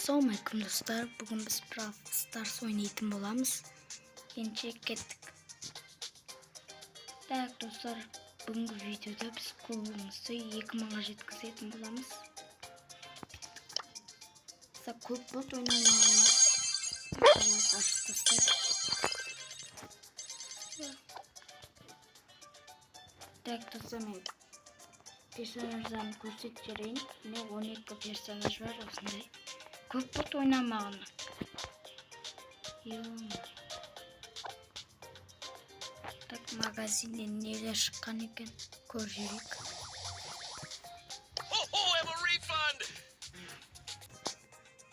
Assalamualaikum dostlar. Bugün biz Brawl Stars oynayıtım bolamız. Yenice kettik. Evet dostlar, bugünkü videoda biz klubumuzu 2000'a jetkizетін bolamız. Size klub bot oynamalarına açık dostlar. Evet dostlar, personajlarını göstereceğim. Ne 12 personaj var aslında. Klub bot oynamalarına. Tak magazinde neler çıkan ekan көрейік.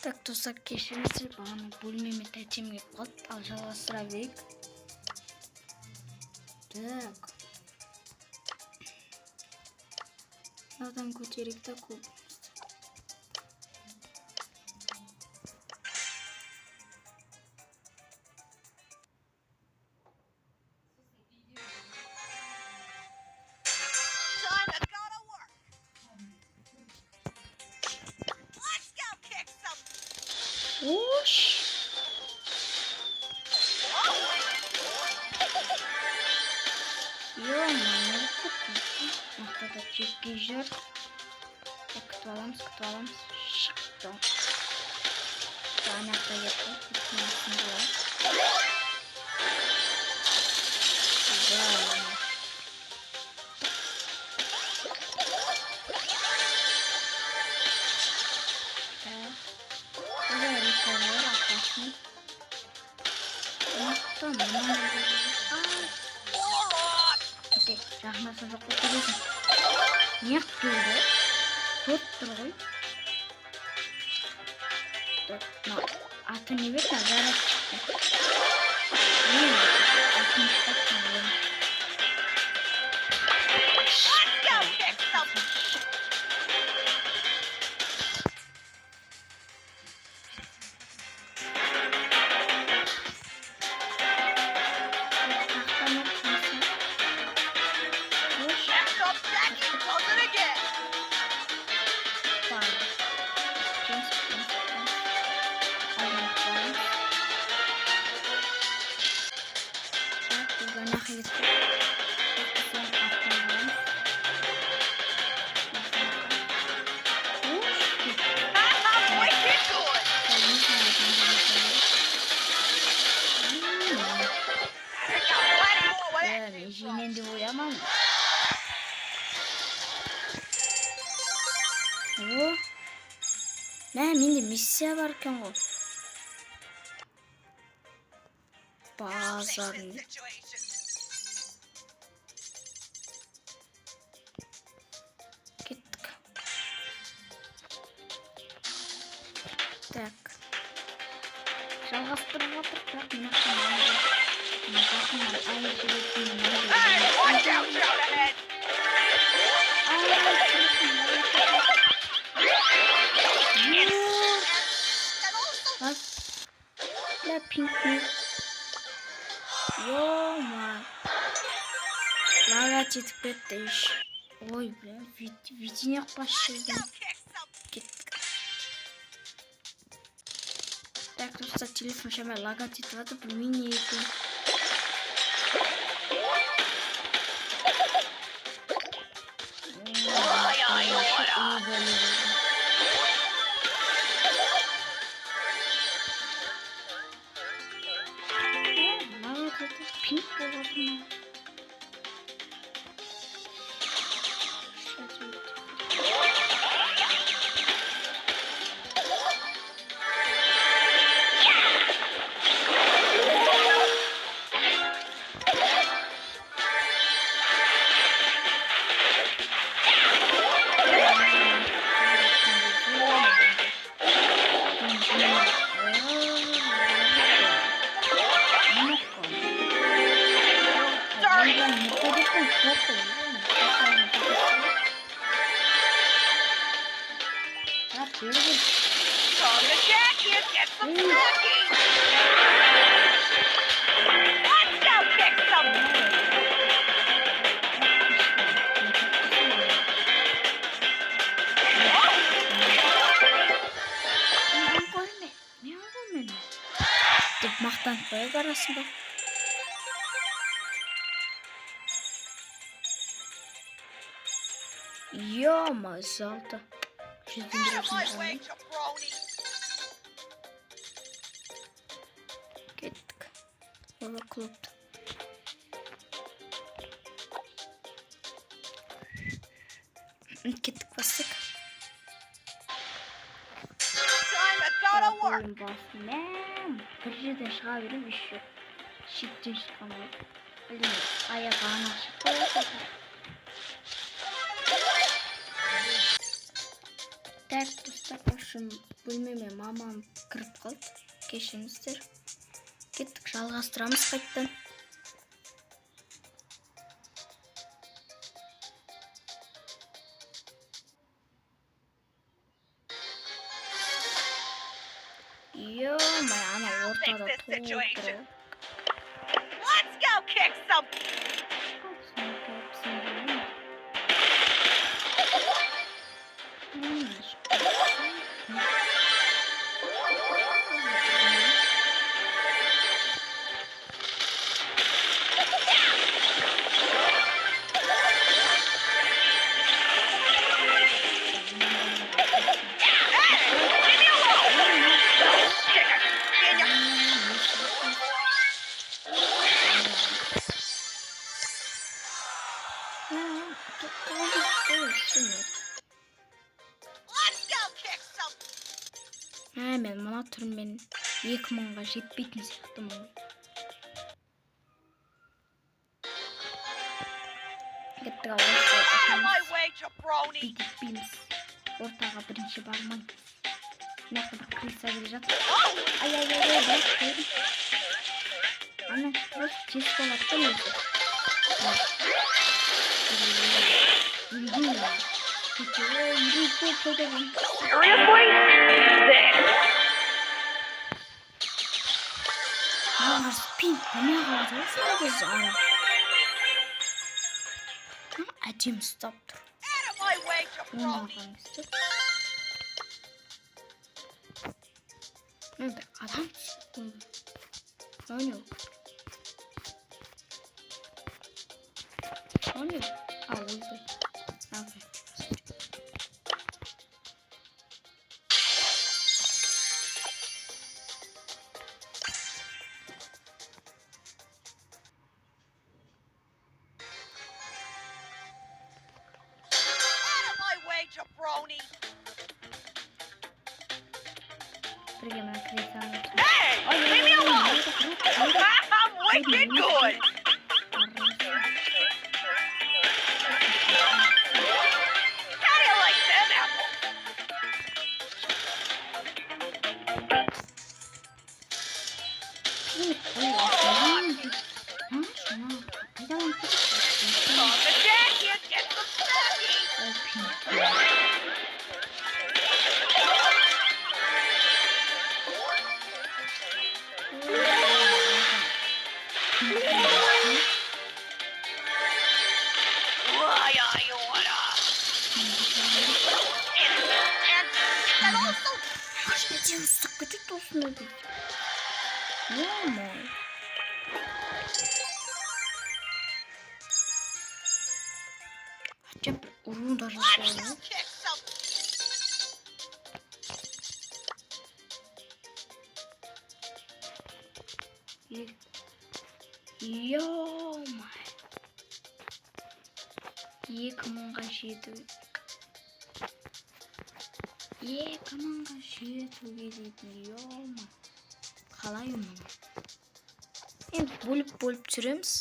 Так достар, кешіріңіздер, бағана бөлмеме тәтемге қалды, ал жалғастыра берейік. Так. Мынадан көтерейік та көп. Oş. Yo, ne yapıyorsun? Noktada çekiciler. Kıtvalamız. Şıktı. Kaynakta yapıyor. Bitmesini var. Güzel. Rahmatın çok oturuyorsun. Niye durdu? Tuttur koy. No, atı ne ver de zarar çıktı. Niye? Atın çıkartma. Yine de uyamam. O. Ne mindi misya varken o. Bazar mı? Gittik. Tak. Жалғастырып жатыр, бірақ Lara жетіп кетті еш. Ой, бля, видение başladım. Gittik. Так, достар, телефон шама лагать етіп жатыр, білмеймін не екен. Pink болады ма? Мақтанып қоя барасың ба? Ё-ма, залда. Кеттік. Ола клубты. Кеттік бастық. Ойын басын. Бір жерден шыға беріп еще. Шеттен шыққан болды. Білмеймін, аяғы ана шықты. Так, достар, үшін бөлмеме мамам кіріп қалды. Кешіңіздер. Кеттік, жалғастырамыз қайттан. Ё-май, ана ортада толып тұр. Let's go kick some. Мен мына түрмен 2000-ға жетпейтін сияқтымын. Кеттік бітпейміз. Ортаға бірінші барман. Мынақты бір крыса келе жатыр. Ай-ай-ай, бірақ көрдім. Ана просто тез болады да өзі. Спин, не қалады осы ара. Әдем ұстап тұр. Bir adam. Ne oluyor? Ne oluyor? Oldu. Abi. Jabroni. Hey! Leave me alone! I'm wicked good! How do you like them apples? On the deck, you get some snackies! Acaba uzun da rastlıyor. Yo my. 2000-ға жетуге дейді. Yo-ма. Қалай мұны? Енді бөліп түсіреміз.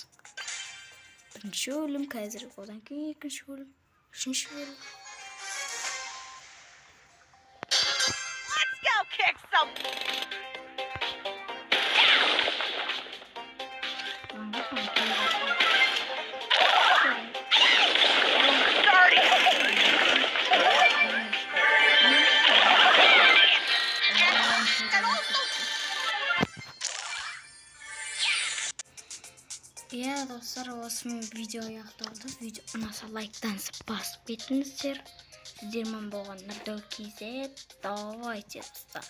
Бірінші бөлім қазір, одан кейін екінші бөлім, үшінші бөлім. Let's go kick some. Ya dostlar, осымен видео аяқталды. Видео ұнаса лайктан басып кетіңіздер. Сіздермен болған Нұрдәу KZ. Давайте достар.